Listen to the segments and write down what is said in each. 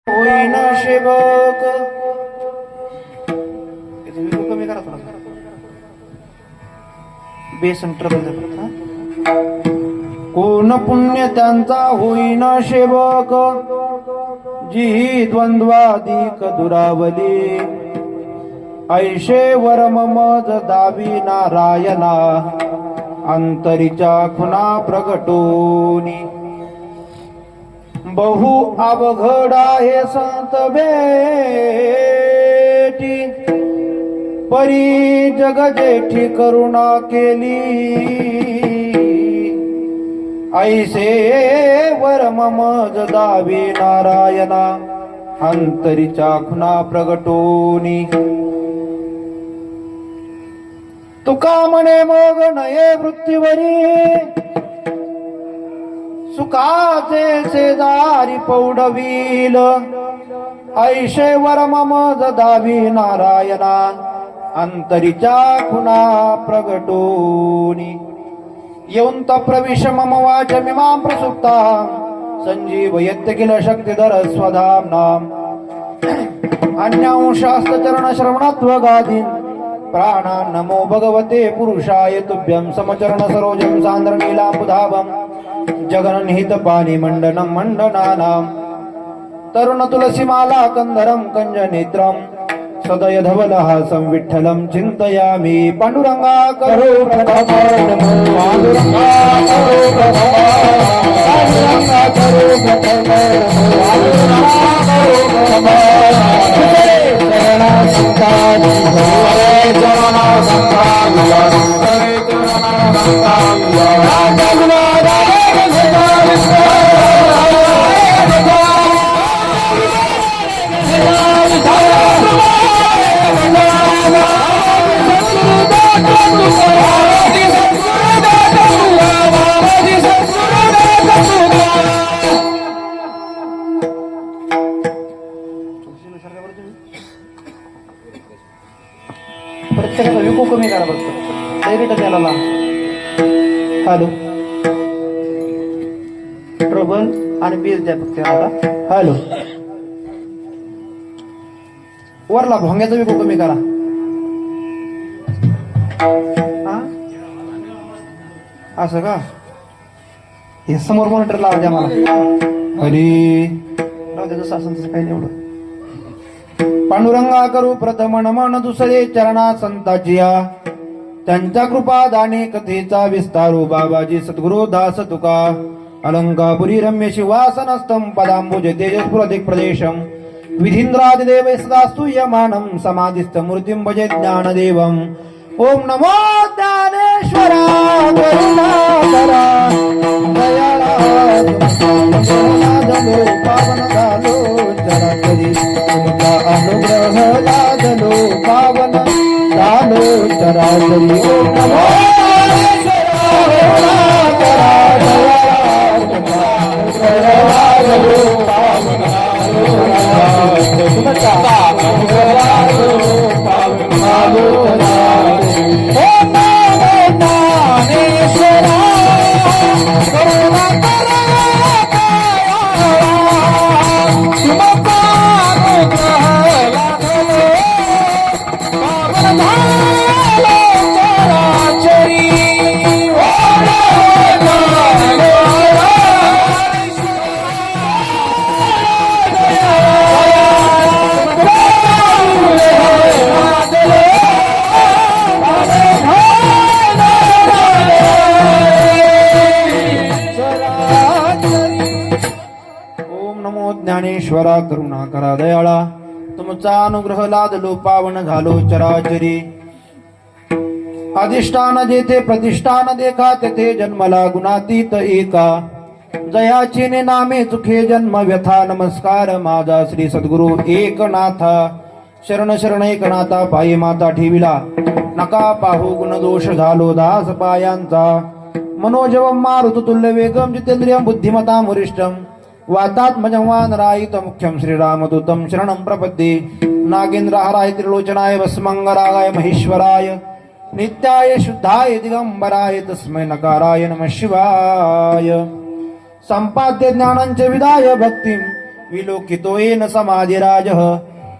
होईन सेवक कमी करा थोडा बेसन ट्रबल कोण पुण्य त्यांचा होईन सेवक जी द्वंद्वाधिक दुरावली ऐशे वरम मज दावी नारायणा अंतरीच्या खुना प्रगटोनी बहु अवघड आहे संत भेटी परी जग जेठी करुणा केली ऐसे वरम मज दावी नारायणा अंतरीच्या खुना प्रगटोनी तुका म्हणे मग नये वृत्तीवरी सुखाचे शेजारी पौडवील ऐशे वरम मज दावी नारायणा अंतरीच्या खुना प्रगटोनी येऊन प्रविश मम वाच मिमां प्रसुप्ता संजीव यत्य किल शक्तिधर स्वधाम्नाम अन्यांशास्तचरण श्रवणत्वगादीन प्राणा नमो भगवते पुरुषाय तुभ्यं समचरण सरोजं सान्द्र नीलाम्बुधावं जगन्निहित पाणी मंडनं मंडनानां तरुण तुलसीमाला कंदरं कंजनेत्रं सदय धवलहासं विठ्ठलं चिन्तयामि पांडुरंगा करो प्रथम पांडुरंगा करो प्रथम पांडुरंगा करो प्रथम पांडुरंगा करो प्रथम चरणा संतान हरे चरणा संतान हरे चरणा प्रत्येकाचा विको कमी करा बघतो डायरेक्ट त्याला हॅलो ट्रबल आणि बेस द्या फक्त हॅलो वरला भोंग्याचा विको कमी करा असं का हे समोर मॉनिटर लावा द्या मला हरी राहू द्या जसं असं तसं काही नाही एवढं पांडुरंगा करू प्रथम नमन दुसरे चरणा संताजिया त्यांच्या कृपा दाने कथेचा विस्तारू बाबाजी सद्गुरु दास तुका अलंकापुरी रम्य शिवासनस्थं पदांबुज तेजस्फुरधिक प्रदेशम विधींद्रादिदेव सदा स्तूयमानं समाधिस्थ मूर्तिं भजे ज्ञानदेवम् ओम नमो ज्ञानेश्वरा करुणाकरा दयाळा पावन झालो चराचरी तुमचा अनुग्रह लादलो पावन झालो चराचरी ओम नमो ज्ञानेश्वरा करुणाकरा दयाळा पावन तुमचा अनुग्रह लादलो पावन झालो ज्ञानेश्वरा करुणाकरा दयाळा तुमचा अनुग्रह लादलो पावन झालो चराचरी अधिष्ठान जेथे प्रतिष्ठान देखा तेथे जन्मला गुणातीत एका जयाची नामे चुखे जन्म व्यथा नमस्कार माझा श्री सद्गुरु एकनाथा शरण शरण एकनाथा पायी माता ठेविला नका पाहू गुणदोष झालो दास पायांचा मनोजवम मारुतुल्य वेगम जितेंद्रियम बुद्धिमतां वरिष्ठम वातात्मजवान रायित मुख्यम श्रीरामदूतं शरणं प्रपद्ये नागेंद्रहाराय त्रिलोचनाय भस्मंगरागाय महेश्वराय नित्याय शुद्धाय दिगंबराय तस्मै नकाराय नमः शिवाय संपाद्य ज्ञानांचे विदाय भक्तिं विलोकितो येन समाधिराजः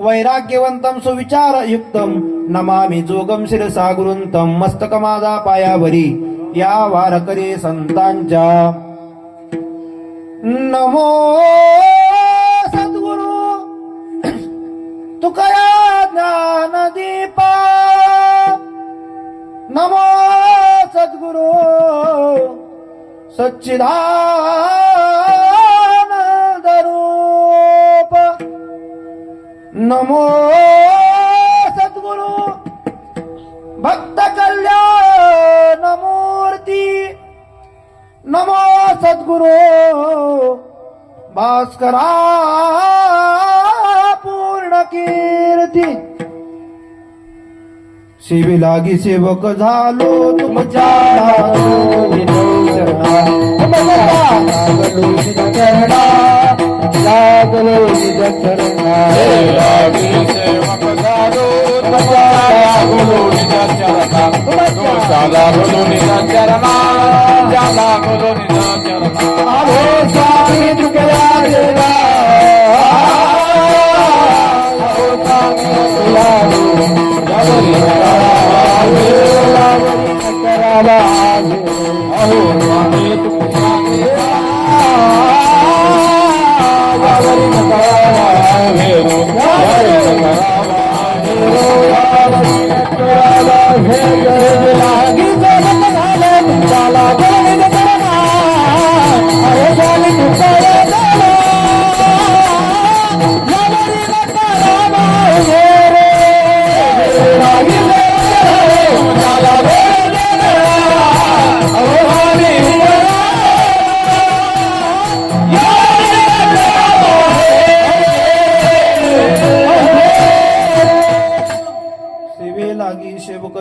वैराग्यवंतं सुविचारयुक्तं नमामि जोगं शिरसा गुरुंतं मस्तक माझा पायावरी या वारकरी संतांच्या नमो सद्गुरु तुकया ज्ञानदीपा नमो सद्गुरु सच्चिदानंद रूप नमो सद्गुरु भक्त कल्याण मूर्ती नमो सद्गुरु भास्करा पूर्ण कीर्ती शिवी लागी सेवक झालो तुमच्या लागलो निज चरणा लागलो निज चरणा सेवक झालो तुमच्या लागलो निज चरणा लागलो निज चरणा लागलो निज चरणा आलो स्वामी तुकया देवा आलो स्वामी तुकया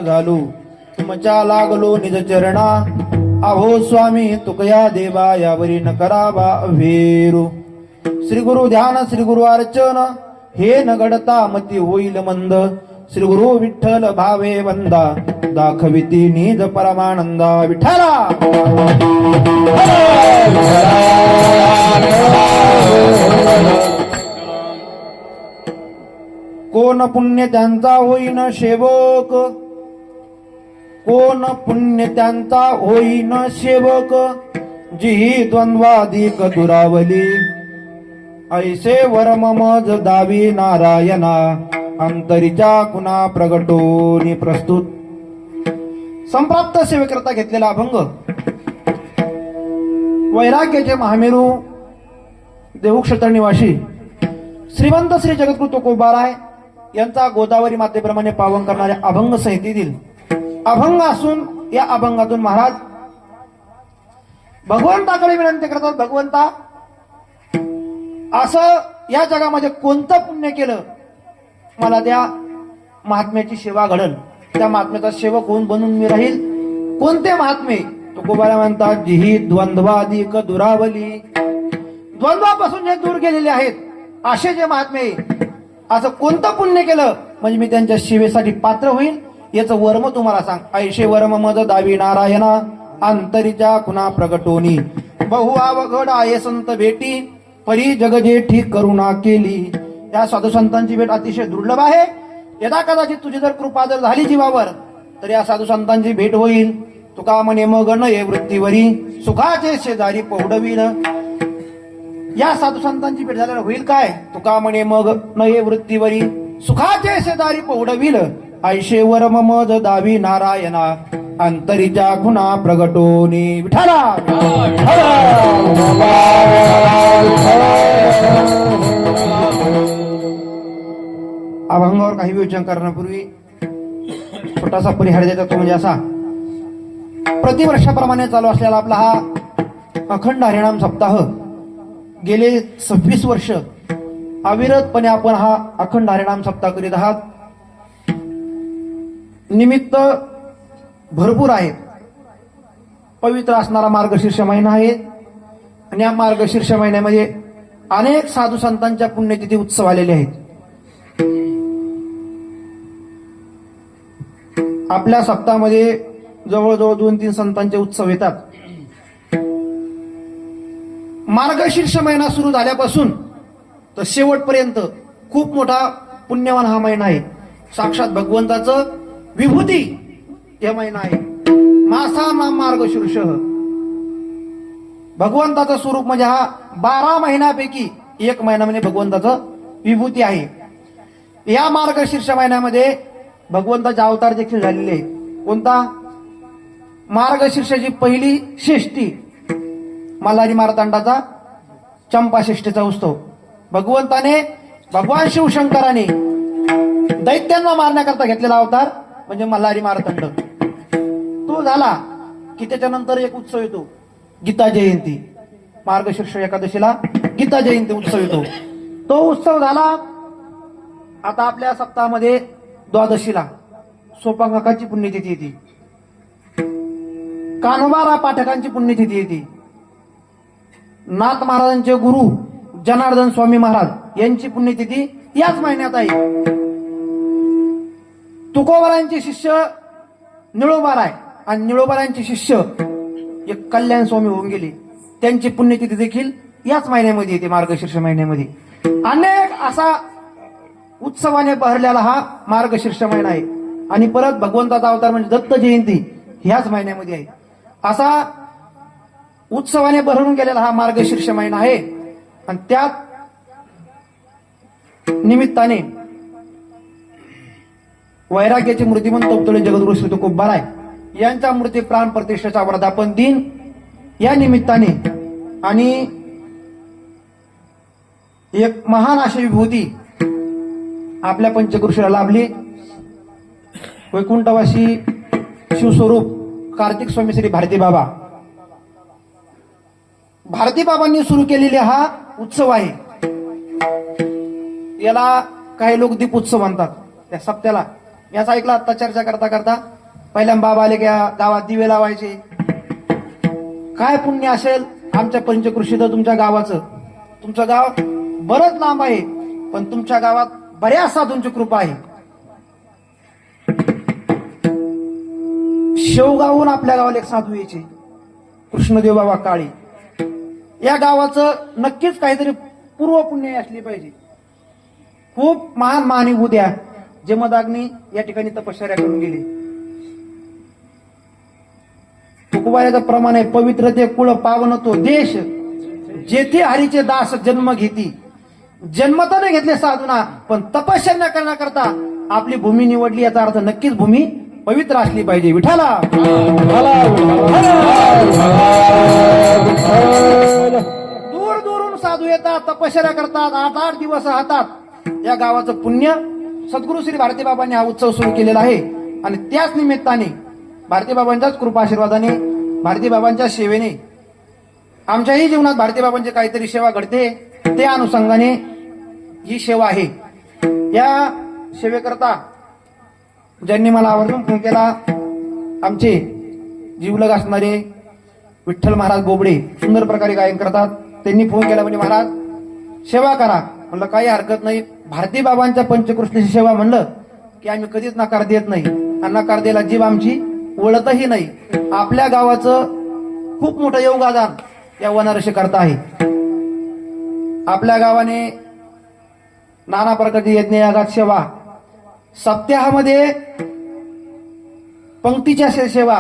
झालो तुमच्या लागलो निज चरणा अहो स्वामी तुकया देवा यावरी न करावा अभेरू श्री गुरु ध्यान श्री गुरु अर्चन हे न घडता मती होईल मंद श्री गुरु विठ्ठल भावे वंदा दाखविती निज परमानंदा विठ्ठला कोण पुण्य त्यांचा होईन सेवक कोण पुण्य त्यांचा होईन सेवक जिही द्वंद्वाधिक दुरावली ऐसे वर्म मज दावी नारायणा अंतरीच्या कुणा प्रगटोनी प्रस्तुत संप्राप्त सेवेकरता घेतलेला अभंग वैराग्याचे महामेरू देहूक्षेत्र निवासी श्रीमंत श्री जगद्गुरु तुकोबाराय यांचा गोदावरी मातेप्रमाणे पावन करणाऱ्या अभंग संहितेतील अभंग असून या अभंगातून महाराज भगवंताकडे विनंती करतात भगवंता असं या जगामध्ये कोणतं पुण्य केलं मला त्या महात्म्याची सेवा घडल त्या महात्म्याचा सेवक होऊन बनून मी राहील कोणते महात्मे तुकोबारा म्हणतात जिही द्वंद्वाधिक दुरावली द्वंद्वापासून जे दूर गेलेले आहेत असे जे महात्मे असं कोणतं पुण्य केलं म्हणजे मी त्यांच्या सेवेसाठी पात्र होईल याचं वर्म तुम्हाला सांग ऐशे वर्म मज दावी नारायणा अंतरीच्या कुणा प्रगटोनी बहु अवघड आहे संत भेटी परी जगजेठी करुणा केली या साधू संतांची भेट अतिशय दुर्लभ आहे यदा कदाचित तुझी जर कृपा जर झाली जीवावर तर या साधू संतांची भेट होईल तुका म्हणे मग नये वृत्तीवरी सुखाचे शेजारी पौडविल या साधू संतांची भेट झाल्यावर होईल काय तुका म्हणे मग नये वृत्तीवरी सुखाचे शेजारी पौडविल ऐशे वर्म मज दावी नारायणा अंतरीच्या गुणा प्रगटोनी विठाला अभंगावर काही विवेचन करण्यापूर्वी छोटासा परिहार द्यायचा तो म्हणजे असा प्रतिवर्षाप्रमाणे चालू असलेला आपला हा अखंड हरिनाम सप्ताह गेले 26 वर्ष अविरतपणे आपण हा अखंड हरिनाम सप्ताह करीत आहात निमित्त भरपूर आहेत पवित्र असणारा मार्गशीर्ष महिना आहे आणि या मार्गशीर्ष महिन्यामध्ये अनेक साधू संतांच्या पुण्यतिथी उत्सव आलेले आहेत आपल्या सप्ताहामध्ये जवळजवळ 2-3 संतांचे उत्सव येतात मार्गशीर्ष महिना सुरू झाल्यापासून तर शेवटपर्यंत खूप मोठा पुण्यवान हा महिना आहे. साक्षात भगवंताचं विभूती हे महिना आहे. मासा नाम मार्गशीर्ष, भगवंताचं स्वरूप म्हणजे हा 12 महिन्यापैकी एक महिना म्हणजे भगवंताचं विभूती आहे. या मार्गशीर्ष महिन्यामध्ये भगवंताचे अवतार देखील झालेले आहेत. कोणता? मार्गशीर्षाची पहिली षष्ठी, मल्हारी मार्तंडाचा चंपाषष्ठीचा उत्सव. भगवंताने, भगवान शिवशंकराने दैत्यांना मारण्याकरता घेतलेला अवतार म्हणजे मल्हारी मार्तंड. तो झाला की त्याच्यानंतर एक उत्सव येतो, गीता जयंती. मार्गशीर्ष एकादशीला गीता जयंती उत्सव येतो. तो उत्सव झाला. आता आपल्या सप्ताहामध्ये द्वादशीला सोपांकाची पुण्यतिथी येते, कान्होबा पाठकांची पुण्यतिथी येते, नाथ महाराजांचे गुरु जनार्दन स्वामी महाराज यांची पुण्यतिथी याच महिन्यात आहे. तुकोबारांचे शिष्य निळोबाराय आणि निळोबारांचे शिष्य एक कल्याण स्वामी होऊन गेले, त्यांची पुण्यतिथी देखील याच महिन्यामध्ये येते, मार्गशीर्ष महिन्यामध्ये. अनेक असा उत्सवाने बहरलेला हा मार्गशीर्ष महिना आहे. आणि परत भगवंताचा अवतार म्हणजे दत्त जयंती ह्याच महिन्यामध्ये आहे. असा उत्सवाने बहरून गेलेला हा मार्गशीर्ष महिना आहे. आणि त्यात निमित्ताने वैराग्याची मूर्तिमंत तोपतळे जगद्गुरु श्री तुकोबाराय यांच्या मूर्ती प्राण प्रतिष्ठेचा वर्धापन दिन या निमित्ताने आणि एक महान अशी विभूती आपल्या पंचकृषीला लाभली. वैकुंठवासी शिवस्वरूप कार्तिक स्वामी श्री भारती बाबा, भारती बाबांनी सुरू केलेले हा उत्सव आहे. याला काही लोक दीप उत्सव म्हणतात. त्या सप्त्याला याचा ऐकला आता चर्चा करता करता, पहिल्यांदा बाबा आले की गावात दिवे लावायचे. काय पुण्य असेल आमच्या पंचकृषीत तुमच्या गावाचं. तुमचं गाव बरंच लांब आहे, पण तुमच्या गावात बऱ्याच साधूंची कृपा आहे. शेवगावहून आपल्या गावाला एक साधू यायचे, कृष्णदेव बाबा काळे. या गावाचं नक्कीच काहीतरी पूर्व पुण्य असली पाहिजे. खूप महान महानुभूत आहे. जमदाग्नी या ठिकाणी तपश्चर्या करून गेले. तुकोबाराचं प्रमाण आहे, पवित्र ते कुळ पावन तो देश, जेथे हरीचे दास जन्म घेती. जन्मताने घेतले साधूना, पण तपश्चर्या करण्याकरता आपली भूमी निवडली. याचा अर्थ नक्कीच भूमी पवित्र असली पाहिजे. विठाला दूर दूरून साधू येतात, तपश्चर्या करतात, 8-8 दिवस राहतात. या गावाचं पुण्य सद्गुरु श्री भारती बाबांनी हा उत्सव सुरू केलेला आहे. आणि त्याच निमित्ताने भारती बाबांच्याच कृपा आशीर्वादाने, भारती बाबांच्या सेवेने आमच्याही जीवनात भारती बाबांची काहीतरी सेवा घडते. त्या अनुषंगाने ही सेवा आहे. या सेवेकरता ज्यांनी मला आवर्जून फोन केला, आमचे जीवलग असणारे विठ्ठल महाराज बोबडे सुंदर प्रकारे गायन करतात. त्यांनी फोन केला म्हणजे महाराज सेवा करा. म्हणलं काही हरकत नाही. भारती बाबांच्या पंचकृष्णाची सेवा म्हणलं की आम्ही कधीच नकार देत नाही. आणि नकार द्यायला जीव आमची वळतही नाही. आपल्या गावाचं खूप मोठं योगदान या वनरशी करता आहे. आपल्या गावाने नाना प्रकारची यज्ञ यागात सेवा, सप्ताहामध्ये पंक्तीच्या सेवा,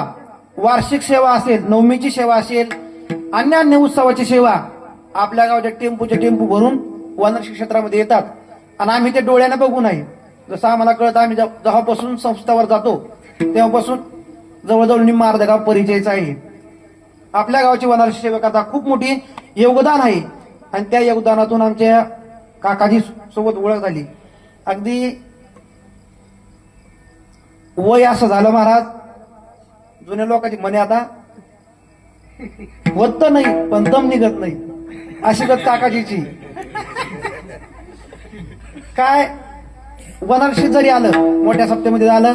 वार्षिक सेवा असेल, नवमीची सेवा असेल, अन्य उत्सवाची सेवा आपल्या गावाच्या टेम्पू भरून वनरक्षी क्षेत्रामध्ये येतात. आणि आम्ही ते डोळ्याने बघू नाही. जसं आम्हाला कळतं, आम्ही जेव्हापासून संस्थावर जातो तेव्हापासून जवळजवळ निम्मा अर्धा गाव परिचयचा आहे. आपल्या गावाची वनरक्षी सेवा करता खूप मोठी योगदान आहे. आणि त्या योगदानातून आमच्या काकाजी सोबत ओळख झाली. अगदी वय असं झालं महाराज, जुन्या लोकांची म्हणे आता होत नाही पण दम निघत नाही, अशी गत काकाजीची. काय वनरक्षी जरी आलं, मोठ्या सप्त्यामध्ये झालं,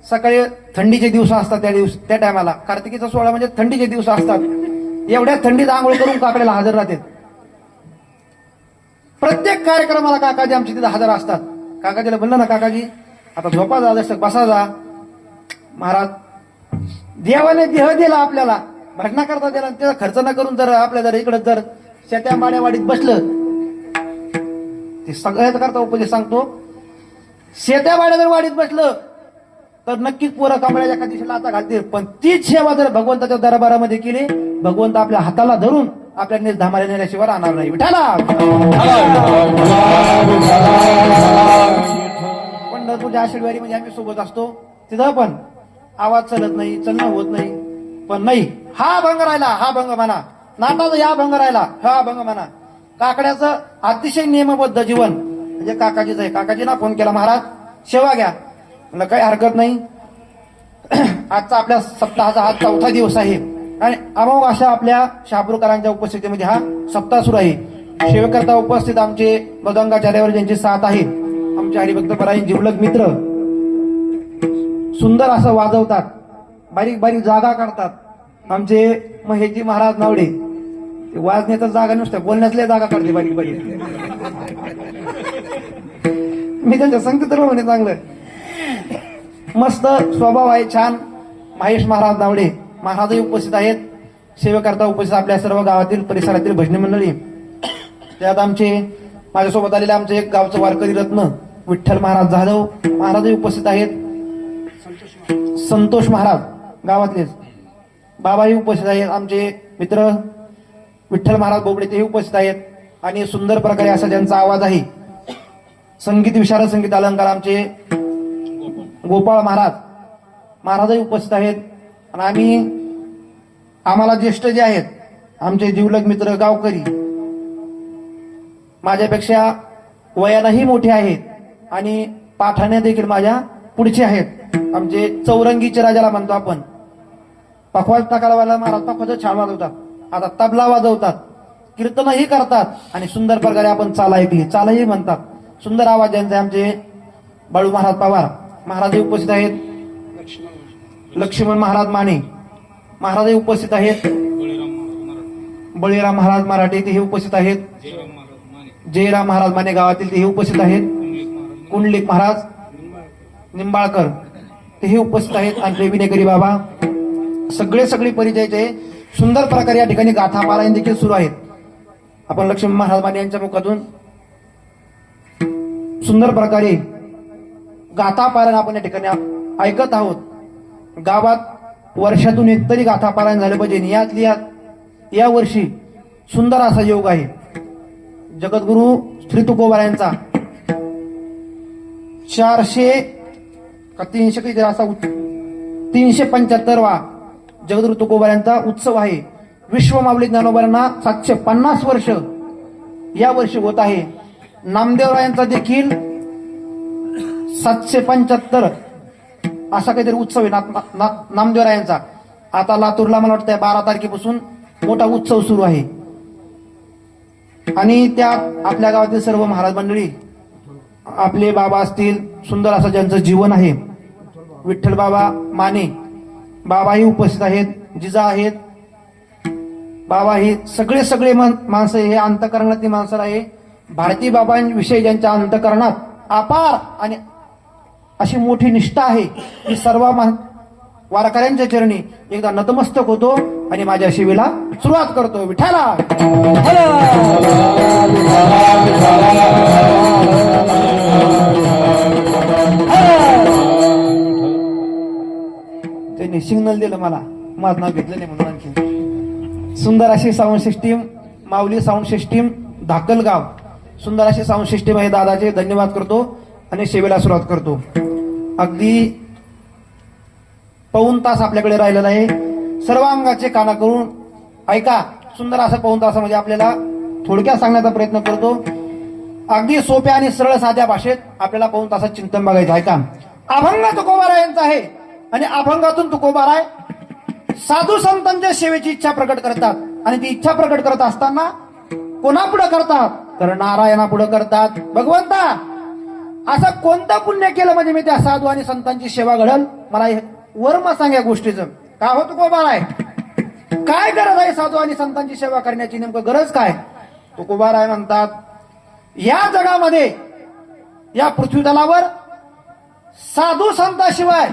सकाळी थंडीचे दिवस असतात. त्या टायमाला कार्तिकीचा सोहळा म्हणजे थंडीचे दिवस असतात. एवढ्या थंडीत आंघोळ करून काकड्याला हजर राहतात. प्रत्येक कार्यक्रमाला काकाजी आमची तिथे हजर असतात. काकाजीला म्हणलं ना, काकाजी आता झोपा जा, जसं बसा जा. महाराज देवाने देह दिला आपल्याला, भजना करता दिला, त्याचा खर्च न करून जर आपल्या जर इकडे जर शेत्या माड्यावाडीत बसलं ते सगळ्यात करता उपदेश सांगतो. शेत्या वाड्या जर वाडीत बसलं तर नक्कीच पोरं कमळाच्या एका दिशेला आता घालतील, पण तीच सेवा जर भगवंताच्या दरबारामध्ये केली, भगवंत आपल्या हाताला धरून आपल्या धामाला नेल्याशिवाय राहणार नाही. विठाला पंढरपूरच्या आषाढी मध्ये आम्ही सोबत असतो, तिथं पण आवाज चलत नाही, चलणं होत नाही, पण नाही हा भंग राहिला हा भंग म्हणा, नाटाचा या भंग राहिला हा भंग म्हणा. काकड्याचं अतिशय नियमबद्ध जीवन म्हणजे काकाजीच आहे. काकाजींना फोन केला, महाराज सेवा घ्या. म्हणलं काही हरकत नाही. आजचा आपल्या सप्ताहाचा हा 4था दिवस आहे आणि अमोघ अशा आपल्या शहापूरकरांच्या उपस्थितीमध्ये हा सप्ताह सुरू आहे. सेवेकरता उपस्थित आमचे मृदंगाचार्यावर ज्यांची साथ आहे, आमचे हरिभक्त परायण जिवलग मित्र सुंदर असं वाजवतात, बारीक बारीक जागा काढतात. आमचे महेशजी महाराज नावडे वाजण्याचा जागा नुसत्या बोलण्यातल्या जागा काढते बारीक बारीक. मी त्यांच्या संगीत म्हणे चांगलं मस्त स्वभाव आहे, छान. महेश महाराज नावडे महाराजही उपस्थित आहेत. सेवेकरता उपस्थित आपल्या सर्व गावातील परिसरातील भजनी मंडळी, त्यात आमचे माझ्यासोबत आलेले आमचे एक गावचं वारकरी रत्न विठ्ठल महाराज जाधव महाराजही उपस्थित आहेत. संतोष महाराज गावातलेच बाबाही उपस्थित आहेत. आमचे मित्र विठ्ठल महाराज बोबडे तेही उपस्थित आहेत. आणि सुंदर प्रकारे असा ज्यांचा आवाज आहे, संगीत विशारद संगीत अलंकार आमचे गोपाळ महाराज महाराजही उपस्थित आहेत. आणि आम्हाला ज्येष्ठ जे आहेत आमचे जिवलग मित्र गावकरी, माझ्यापेक्षा वयानंही मोठे आहेत आणि पाठाण्या देखील माझ्या पुढचे आहेत. आमचे चौरंगीचे राजाला म्हणतो आपण, पखवाज टाकाळवाला महाराज पखवाज छान वाजवतात, आता तबला वाजवतात, कीर्तनही करतात आणि सुंदर प्रकारे आपण चाल ऐकली, चालही म्हणतात. सुंदर आवाज ज्यांचे आमचे बाळू महाराज पवार महाराजही उपस्थित आहेत. लक्ष्मण महाराज माने महाराजही उपस्थित आहेत. बळीराम महाराज मराठे तेही उपस्थित आहेत. जयराम महाराज माने गावातील तेही उपस्थित आहेत. कुंडलिक महाराज निंबाळकर तेही उपस्थित आहेत. आणि विनेकरी बाबा सगळे परिचयाचे सुंदर प्रकारे या ठिकाणी गाथा पारायण देखील सुरू आहेत. आपण लक्ष्मण महाराज माने यांच्या मुखातून सुंदर प्रकारे गाथा पारायण आपण या ठिकाणी ऐकत आहोत. गावात वर्षातून एक तरी गाथा पारायण झालं पाहिजे. यातली या वर्षी सुंदर असा योग आहे. जगद्गुरु श्री तुकोबा यांचा 375वा जगद्गुरु तुकोबा यांचा उत्सव आहे. विश्व माऊली ज्ञानोबांना 750 वर्ष या वर्षी होत आहे. नामदेवरायांचा देखील 775 असा काहीतरी उत्सव आहे नामदेवरायांचा. आता लातूरला मला वाटतं 12 तारखेपासून मोठा उत्सव सुरू आहे. आणि त्यात आपल्या गावातील सर्व महाराज मंडळी, आपले बाबा असतील, सुंदर असं ज्यांचं जीवन आहे, विठ्ठल बाबा माने बाबाही उपस्थित आहेत, जिजा आहेत. बाबा ही सगळे माणसं हे अंतकरणातली माणसं आहे. भारती बाबांविषयी ज्यांच्या अंतकरणात अपार आणि अशी मोठी निष्ठा आहे की सर्व वारकऱ्यांच्या चरणी एकदा नतमस्तक होतो आणि माझ्या शिवेला सुरुवात करतो. विठाला त्यांनी सिग्नल दिलं, मला माझं नाव घेतलं नाही म्हणून. आणखी सुंदर अशी साऊंड सिस्टीम, माऊली साऊंड सिस्टीम धाकलगाव, सुंदर अशी साऊंड सिस्टीम आहे. दादाचे धन्यवाद करतो आणि सेवेला सुरुवात करतो. अगदी पाऊण तास आपल्याकडे राहिलेला आहे. सर्व अंगाचे काना करून ऐका. सुंदर असं पाऊण तासामध्ये आपल्याला थोडक्यात सांगण्याचा प्रयत्न करतो. अगदी सोप्या आणि सरळ साध्या भाषेत आपल्याला पाऊण तासात चिंतन बघायचं. ऐका. अभंग तुकोबारायांचा आहे आणि अभंगातून तुकोबाराय साधू संतांच्या सेवेची इच्छा प्रकट करतात. आणि ती इच्छा प्रकट करत असताना कोणापुढे करतात तर नारायणा पुढे करतात. भगवंता असं कोणतं पुण्य केलं म्हणजे मी त्या साधू आणि संतांची सेवा घडल, मला वर्म सांग या गोष्टीचं. का हो तुकोबाराय, काय गरज आहे साधू आणि संतांची सेवा करण्याची, नेमकं गरज काय? तुकोबाराय म्हणतात, या जगामध्ये या पृथ्वी तलावर साधू संताशिवाय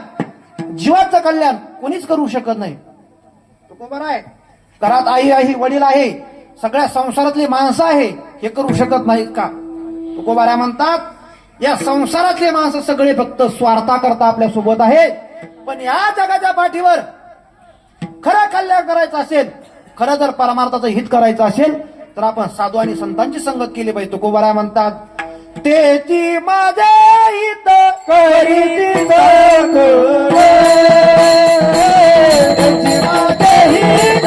जीवाचं कल्याण कोणीच करू शकत नाही. तुकोबाराय, घरात आई आहे, वडील आहे, सगळ्या संसारातली माणसं आहे, हे करू शकत नाहीत का? तुकोबाऱ्या म्हणतात या संसारातले माणसं सगळे फक्त स्वार्था करता आपल्या सोबत आहेत, पण या जगाच्या पाठीवर खरं कल्याण करायचं असेल, खरं जर परमार्थाचं हित करायचं असेल तर आपण साधू आणि संतांची संगत केली पाहिजे. तुकोबाऱ्या म्हणतात तेची माझे हित करीती सगळे, तेची माझे हित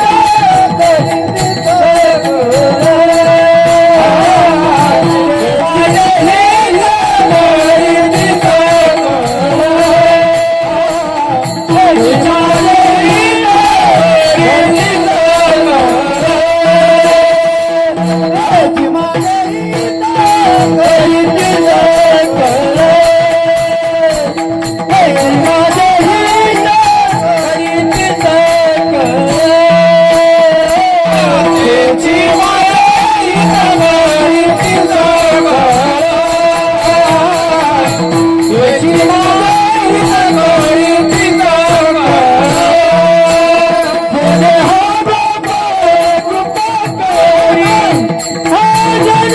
करीती सगळे, माझे हित करीती सगळे, तेची माझे हित करीती सगळे, तेची माझे हित करीती सगळे, तेची माझे हित करीती सगळे, तेची माझे हित करीती सगळे, तेची माझे हित करीती सगळे, जय हो बाबा कृपा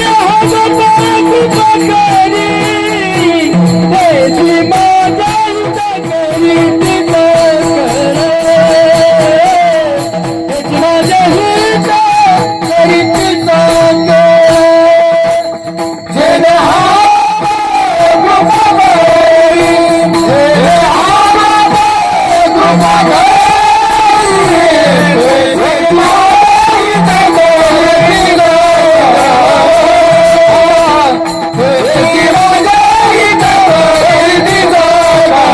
करी, जय हो बाबा कृपा करी, तेची माझे हित करीती सगळे, तेची माझे हित करीती सगळे, जय हो बाबा कृपा करी, जय हो बाबा कृपा करी, तेची माझे हित करीती सगळे, तेची माझे हित करीती सगळे,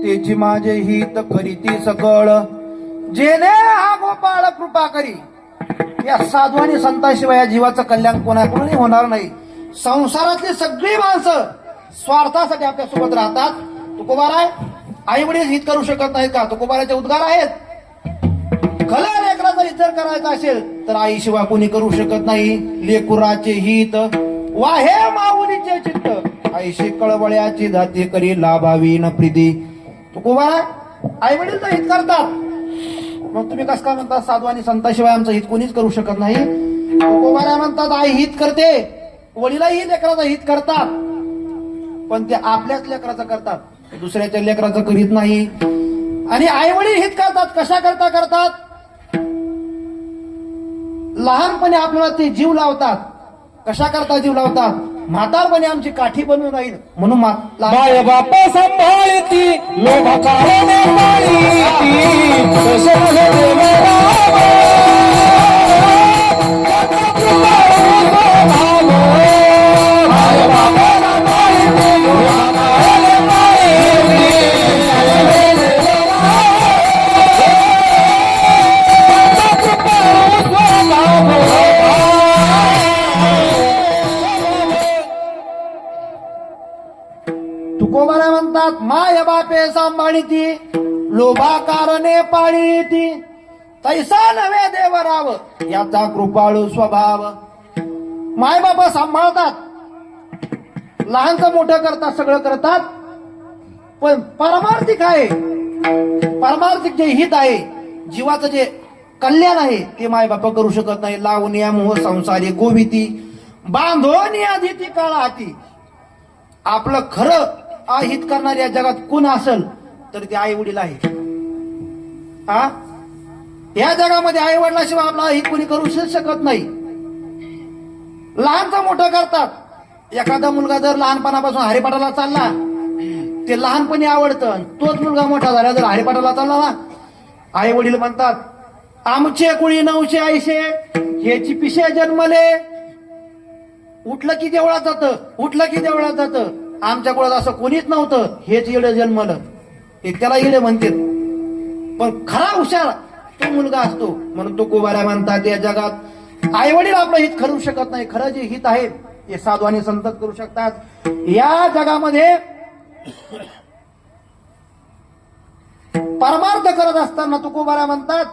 तेची माझे हित करीती सकळ, जेने हा गोपाळ कृपा करी. या साधू आणि संतांशिवाय या जीवाचं कल्याण कोणाकडूनही होणार नाही. संसारातली सगळी माणसं स्वार्थासाठी आपल्या सोबत राहतात. तुकोबाराय आई वडील हित करू शकत नाहीत का? तुकोबाराचे उद्गार आहेत. खऱ्या लेकराचा हित जर करायचा असेल तर आईशिवाय कोणी करू शकत नाही. लेकुराचे हित वाहे माऊलीचे चित्त, आईशी कळवळ्याची जाती करी लाभावी न प्रीती. तुकोबाराय आई वडील तर हित करतात, मग तुम्ही कसं काय म्हणता साधू आणि संताशिवाय आमचं हित कोणीच करू शकत नाही? तुकोबाराय म्हणतात आई हित करते, वडिलाही लेकराचं हित करतात, पण ते आपल्याच लेकराचं करतात, दुसऱ्याच्या लेकराचं करीत नाही. आणि आई वडील हित करतात, कशा करता करतात? लहानपणी आपल्याला ते जीव लावतात. कशा करता जीव लावतात? म्हातारपणे आमची काठी बनून राहील म्हणून माय बाप सांभाळती लोभ कारणे पाळीती, कशाला देवा माय बाप सांभाळती लोभ कारणे पाळीती, तुकोबारा म्हणतात माय बापे सांभाळीती लोभा कारणे पाळीती, तैसा नव्हे देवराव याचा कृपाळू स्वभाव. माय बाप सांभाळतात, लहानचं मोठं करतात, सगळं करतात, पण पारमार्थिक आहे, पारमार्थिक जे हित आहे, जीवाचं जे कल्याण आहे ते माय बाप करू शकत नाही. लावण्या मोह संसारी गोविती, बांधोनी आधी ती काळा हाती. आपलं खरं अहित करणाऱ्या जगात कोण असेल तर ते आई वडील आहे. हा, या जगामध्ये आई वडिलाशिवाय आपला हित कोणी करू शकत नाही. लहानचं मोठं करतात. एखादा मुलगा जर लहानपणापासून हरिपाठाला चालला, ते लहानपणी आवडतं, तोच मुलगा मोठा झाला जर हरिपाठाला चालला ना, आई वडील म्हणतात आमचे कुळी 980 ह्याची पिशे जन्मले. उठलं की देवळात जातं, उठलं की देवळात जातं. आमच्या कुळात असं कोणीच नव्हतं, हेच येडं जन्मलं, हे त्याला येडे म्हणतात. पण खरा हुशार तो मुलगा असतो. म्हणून तो कुवाऱ्या म्हणतात या जगात आई वडील आपलं हित करू शकत नाही, खरं जे हित आहे ते साधू आणि संत करू शकतात. या जगामध्ये परमार्थ करत असताना तुकोबारा म्हणतात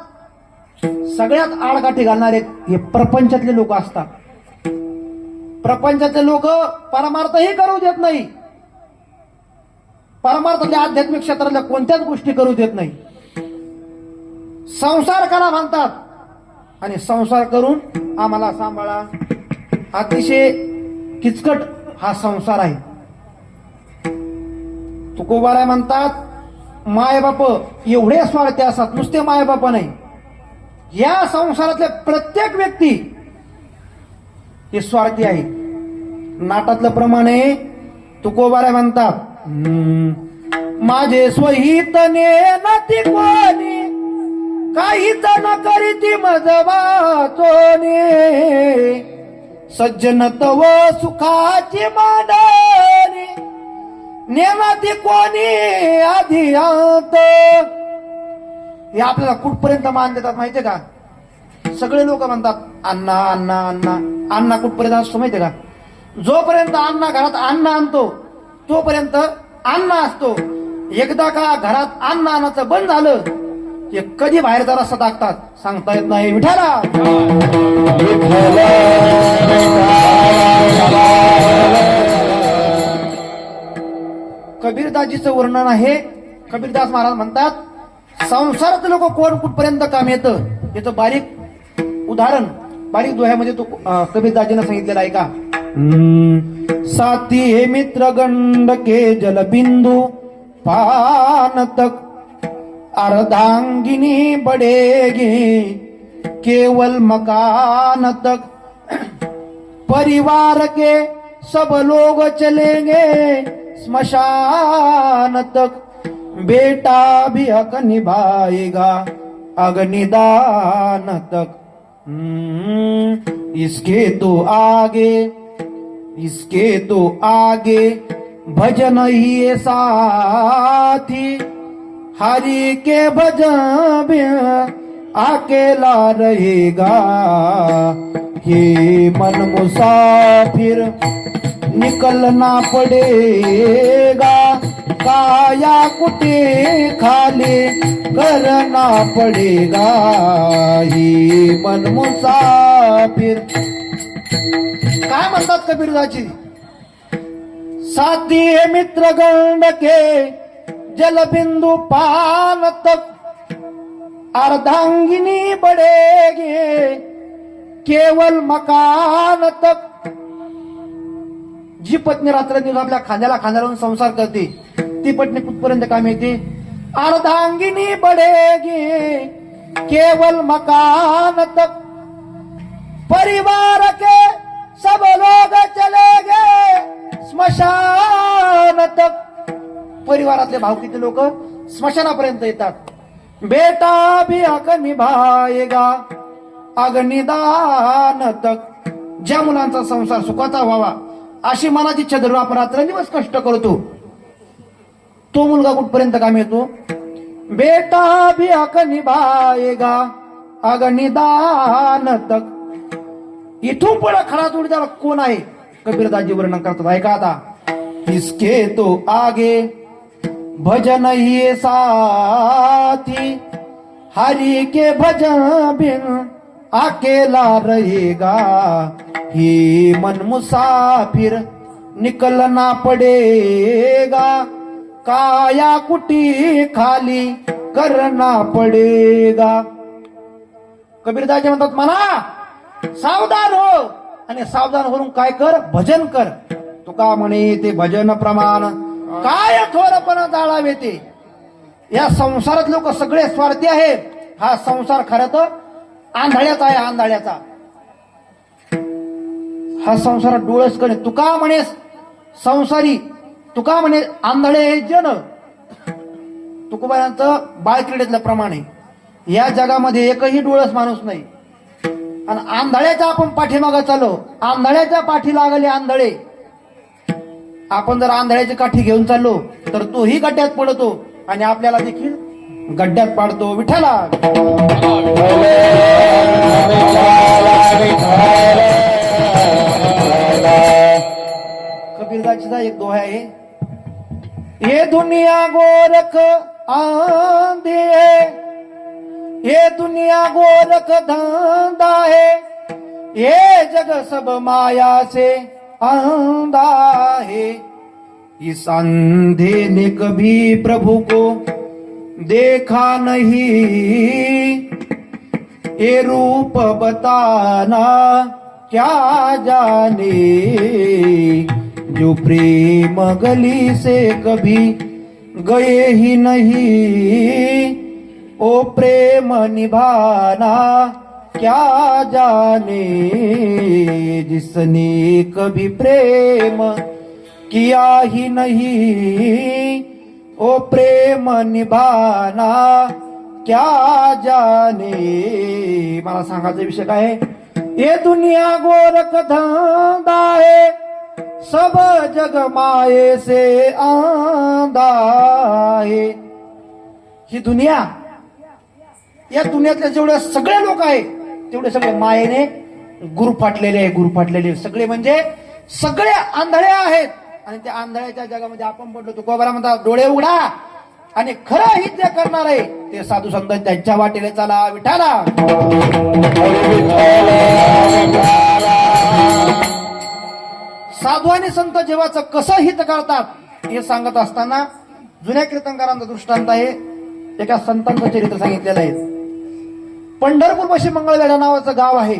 सगळ्यात आडकाठी घालणारे हे प्रपंचातले लोक असतात. प्रपंचातले लोक परमार्थही करू देत नाही, परमार्थातल्या आध्यात्मिक क्षेत्रातल्या कोणत्याच गोष्टी करू देत नाही. संसार करा म्हणतात, आणि संसार करून आम्हाला सांभाळा. अतिशय किचकट हा संसार आहे. तुकोबाराय म्हणतात मायबाप एवढे स्वार्थी असतात, नुसते मायबाप नाही, या संसारातले प्रत्येक व्यक्ती हे स्वार्थी आहे. नाटातलं प्रमाणे तुकोबाराय म्हणतात माझे स्वहित नेती कोणी, काही जण करीती मज वाचोने, सज्जन तव सुखाची मांडणी, नेमाती कोणी आधी अंत. हे आपल्याला कुठपर्यंत मान देतात माहितीये का? सगळे लोक म्हणतात अण्णा अण्णा अण्णा. अण्णा कुठपर्यंत असतो माहितीये का? जोपर्यंत अण्णा घरात अन्न आणतो तोपर्यंत अन्न असतो. एकदा का घरात अन्न आणायचं बंद झालं की कधी बाहेर जरा सदागतात सांगता येत नाही. विठाला कबीरदासजीचं वर्णन आहे. कबीरदास महाराज म्हणतात संसारात लोक कोण कुठपर्यंत काम येतं याचं बारीक उदाहरण बारीक दोह्यामध्ये तो कबीरदासजीनं सांगितलेलं आहे का? साथी हे मित्र गंड के जलबिंदू पान तक, अर्धांगिनी बढ़ेगी केवल मकान तक, परिवार के सब लोग चलेंगे स्मशान तक, बेटा भी हक निभाएगा अग्निदान तक. इसके तो आगे भजन ही ये साथी, हरि के भजन में अकेला रहेगा. ये मन मुसाफिर निकलना पड़ेगा, काया कुटे खाली करना पड़ेगा. ही मन मुसाफिर. काय म्हणतात कबीरदासजी? साथी है मित्र गंड के जलबिंदू पान तक, अर्धांगिनी बढ़ेगी केवल मकान तक. जी पत्नी रात्रंदिवस आपल्या खांद्याला खांदा लावून संसार करते ती पत्नी कुठपर्यंत काम येते? अर्धांगिनी बढ़ेगी केवल मकान तक, परिवार के सब लोग चले गए स्मशान तक. परिवारातले भावकीचे लोक स्मशानापर्यंत येतात. बेटा भी हक निभाएगा अग्निदान तक. ज्या मुलांचा संसार सुखाचा व्हावा अशी मनाची इच्छा धरून आपण रात्रंदिवस कष्ट करतो तो मुलगा कुठपर्यंत काम येतो? बेटा भी हक निभाएगा अग्निदान तक. इथून पुढे खरा जोडीदार कोण आहे कबीरदासजी वर्णन करतात ऐका आता. इसके तो आगे भजन ही साथी, हरि के भजन बिन अकेला रहेगा. ही मन मुसाफिर निकलना पड़ेगा, काया कुटी खाली करना पड़ेगा. कबीरदासजी म्हणतात म्हणा सावधान हो आणि सावधान होऊन काय कर? भजन कर. तुका म्हणे ते भजन प्रमाण काय थोरपण जाळावे ते. या संसारात लोक सगळे स्वार्थी आहेत. हा संसार खरं तर आंधळ्याचा आहे. आंधळ्याचा हा संसारात डोळस कणे. तुका म्हणे संसारी, तुका म्हणे आंधळे जन. तुकोबायांचं बाळक्रीडेतल्या प्रमाणे या जगामध्ये एकही डोळस माणूस नाही. आणि आंधळ्याच्या आपण पाठीमागं चाललो. आंधळ्याच्या पाठी लागले आंधळे. आपण जर आंधळ्याची काठी घेऊन चाललो तर तोही गड्ड्यात पडतो आणि आपल्याला देखील गड्ड्यात पाडतो. विठ्ठला कबीरदासजीचा एक दोहा आहे. ये दुनिया गोरख आंधी है, ये दुनिया गोरख धंधा है, ये जग सब माया से अंधा है. इस अंधे ने कभी प्रभु को देखा नहीं, ये रूप बताना क्या जाने, जो प्रेम गली से कभी गए ही नहीं, ओ प्रेम निभाना क्या जाने, जिसने कभी प्रेम किया ही नहीं, ओ प्रेम निभाना क्या जाने. मला सांगायचा विषय काय आहे? ये दुनिया गोरख धंदा है, सब जग माये से आंधा है. ही दुनिया, या दुनियातले जेवढे सगळे लोक आहे तेवढे सगळे मायेने गुरफाटलेले आहे. गुरफाटलेले सगळे म्हणजे सगळे आंधळे आहेत. आणि त्या आंधळ्याच्या जगामध्ये आपण पडलो. तुकोबारा म्हणतात डोळे उघडा आणि खरं हित जे करणार आहे ते साधू संत त्यांच्या वाटेने चला. विठाला साधू आणि संत जेव्हाचं कसं हित करतात हे सांगत असताना जुन्या कीर्तनकारांचा दृष्टांत आहे. एका संतांचं चरित्र सांगितलेलं आहे. पंढरपूर पाशी मंगळवेढा नावाचं गाव आहे